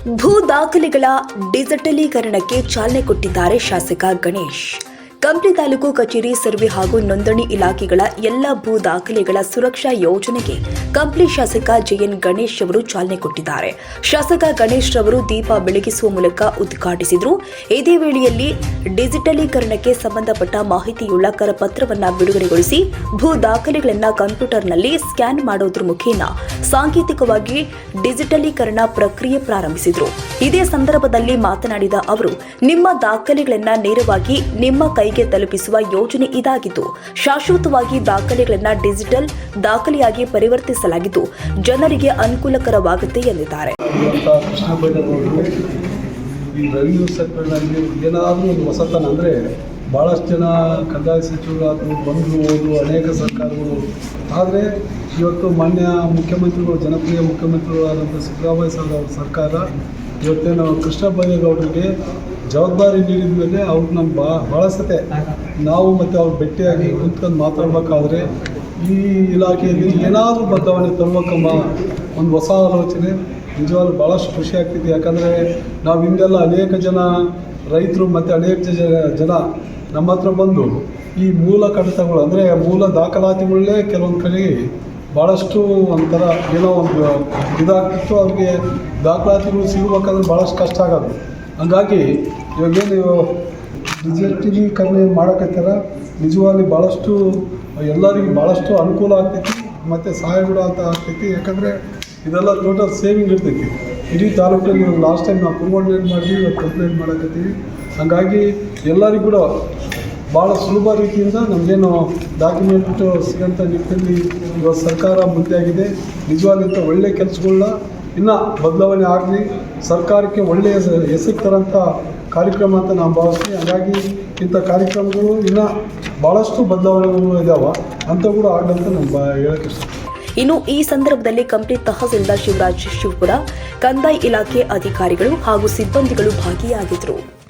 ಭೂ ದಾಖಲೆಗಳ ಡಿಜಿಟಲೀಕರಣಕ್ಕೆ ಚಾಲನೆ ಕೊಟ್ಟಿದ್ದಾರೆ ಶಾಸಕ ಗಣೇಶ್. ಕಂಪ್ಲಿ ತಾಲೂಕು ಕಚೇರಿ, ಸರ್ವೆ ಹಾಗೂ ನೋಂದಣಿ ಇಲಾಖೆಗಳ ಎಲ್ಲ ಭೂ ದಾಖಲೆಗಳ ಸುರಕ್ಷಾ ಯೋಜನೆಗೆ ಕಂಪ್ಲಿ ಶಾಸಕ ಜೆಎನ್ ಗಣೇಶ್ ಅವರು ಚಾಲನೆ ಕೊಟ್ಟಿದ್ದಾರೆ. ಶಾಸಕ ಗಣೇಶ್ ರವರು ದೀಪ ಬೆಳಗಿಸುವ ಮೂಲಕ ಉದ್ಘಾಟಿಸಿದರು. ಇದೇ ವೇಳೆಯಲ್ಲಿ ಡಿಜಿಟಲೀಕರಣಕ್ಕೆ ಸಂಬಂಧಪಟ್ಟ ಮಾಹಿತಿಯುಳ್ಳ ಕರಪತ್ರವನ್ನು ಬಿಡುಗಡೆಗೊಳಿಸಿ ಭೂ ದಾಖಲೆಗಳನ್ನು ಕಂಪ್ಯೂಟರ್ನಲ್ಲಿ ಸ್ಕ್ಯಾನ್ ಮಾಡೋದ್ರ ಮುಖೇನ ಸಾಂಕೇತಿಕವಾಗಿ ಡಿಜಿಟಲೀಕರಣ ಪ್ರಕ್ರಿಯೆ ಪ್ರಾರಂಭಿಸಿದರು. ಇದೇ ಸಂದರ್ಭದಲ್ಲಿ ಮಾತನಾಡಿದ ಅವರು, ನಿಮ್ಮ ದಾಖಲೆಗಳನ್ನು ನೇರವಾಗಿ ನಿಮ್ಮ ಕೈಗೆ ತಲುಪಿಸುವ ಯೋಜನೆ ಇದಾಗಿದ್ದು, ಶಾಶ್ವತವಾಗಿ ದಾಖಲೆಗಳನ್ನು ಡಿಜಿಟಲ್ ದಾಖಲೆಯಾಗಿ ಪರಿವರ್ತಿಸಲಾಗಿದ್ದು ಜನರಿಗೆ ಅನುಕೂಲಕರವಾಗುತ್ತೆ ಎಂದಿದ್ದಾರೆ. ಈ ರೆವಿನ್ಯೂ ಸೆಕ್ಟರ್ನಲ್ಲಿ ಏನಾದರೂ ಒಂದು ಹೊಸತನ ಅಂದರೆ ಭಾಳಷ್ಟು ಜನ ಕಂದಾಯ ಸಚಿವರಾದರು ಬಂದು ಹೋದು ಅನೇಕ ಸರ್ಕಾರಗಳು. ಆದರೆ ಇವತ್ತು ಮಾನ್ಯ ಮುಖ್ಯಮಂತ್ರಿಗಳು, ಜನಪ್ರಿಯ ಮುಖ್ಯಮಂತ್ರಿಗಳು ಆದಂಥ ಸಿದ್ದರಾಮಯ್ಯ ಸಾಹೇಬ್ ಅವರ ಸರ್ಕಾರ ಇವತ್ತೇನು ಕೃಷ್ಣ ಬೈರೇಗೌಡರಿಗೆ ಜವಾಬ್ದಾರಿ ನೀಡಿದ ಮೇಲೆ ಅವ್ರು ನಮ್ಮ ಭಾಳ ಸತೆ ನಾವು ಮತ್ತು ಅವ್ರು ಭೇಟಿಯಾಗಿ ಕುಂತ್ಕೊಂಡು ಮಾತಾಡಬೇಕಾದ್ರೆ ಈ ಇಲಾಖೆಯಲ್ಲಿ ಏನಾದರೂ ಬದಲಾವಣೆ ತರಬೇಕಂಬ ಒಂದು ಹೊಸ ಆಲೋಚನೆ ನಿಜವಾಗ್ಲೂ ಭಾಳಷ್ಟು ಖುಷಿ ಆಗ್ತಿದೆ. ಯಾಕಂದರೆ ನಾವು ಹಿಂದೆಲ್ಲ ಅನೇಕ ಜನ ರೈತರು ಮತ್ತು ಅನೇಕ ಜನ ನಮ್ಮ ಹತ್ರ ಬಂದು ಈ ಮೂಲ ಕಡತಗಳು ಅಂದರೆ ಮೂಲ ದಾಖಲಾತಿಗಳನ್ನೇ ಕೆಲವೊಂದು ಕಡೆ ಭಾಳಷ್ಟು ಒಂಥರ ಏನೋ ಒಂದು ಇದಾಗ್ತಿತ್ತು. ಅವ್ರಿಗೆ ದಾಖಲಾತಿಗಳು ಸಿಗಬೇಕಾದ್ರೆ ಭಾಳಷ್ಟು ಕಷ್ಟ ಆಗೋದು. ಹಂಗಾಗಿ ಇವಾಗೇನು ಡಿಜಿಟಲೀಕರಣ ಮಾಡೋಕತ್ತಾರ, ನಿಜವಾಗಿ ಭಾಳಷ್ಟು ಎಲ್ಲರಿಗೂ ಭಾಳಷ್ಟು ಅನುಕೂಲ ಆಗ್ತೈತಿ ಮತ್ತು ಸಹಾಯ ಕೂಡ ಅಂತ ಆಗ್ತೈತಿ. ಯಾಕಂದರೆ ಇದೆಲ್ಲ ಟೋಟಲ್ ಸೇವಿಂಗ್ ಇರ್ತೈತಿ ಇಡೀ ತಾಲೂಕಲ್ಲಿ. ಲಾಸ್ಟ್ ಟೈಮ್ ನಾವು ಕೋಆರ್ಡಿನೇಟ್ ಮಾಡಿದ್ವಿ, ಇವತ್ತು ಕಂಪ್ಲೇಂಟ್ ಮಾಡಕತ್ತೀವಿ. ಹಾಗಾಗಿ ಎಲ್ಲರಿಗೂ ಕೂಡ ಭಾಳ ಸುಲಭ ರೀತಿಯಿಂದ ನಮಗೇನು ಡಾಕ್ಯುಮೆಂಟ್ ಸಿಗೋಂಥ ನಿಟ್ಟಿನಲ್ಲಿ ಇವತ್ತು ಸರ್ಕಾರ ಮುಂದೆ ಆಗಿದೆ. ನಿಜವಾದಂಥ ಒಳ್ಳೆಯ ಕೆಲಸಗಳನ್ನ ಇನ್ನೂ ಬದಲಾವಣೆ ಆಗಲಿ, ಸರ್ಕಾರಕ್ಕೆ ಒಳ್ಳೆಯ ಹೆಸರು ತರೋಂಥ ಕಾರ್ಯಕ್ರಮ ಅಂತ ನಾನು ಭಾವಿಸ್ತೀನಿ. ಹಾಗಾಗಿ ಇಂಥ ಕಾರ್ಯಕ್ರಮಗಳು ಇನ್ನೂ ಭಾಳಷ್ಟು ಬದಲಾವಣೆಗಳು ಇದ್ದಾವೆ ಅಂತ ಕೂಡ ಆಗಂತ ನಾನು ಹೇಳಕ್ಕೆ ಇಷ್ಟ. ಇನ್ನು ಈ ಸಂದರ್ಭದಲ್ಲಿ ಕಂಪ್ಲಿ ತಹಸೀಲ್ದಾರ್ ಶಿವರಾಜ್ ಶಿವಪುರ, ಕಂದಾಯ ಇಲಾಖೆ ಅಧಿಕಾರಿಗಳು ಹಾಗೂ ಸಿಬ್ಬಂದಿಗಳು ಭಾಗಿಯಾಗಿದ್ದರು.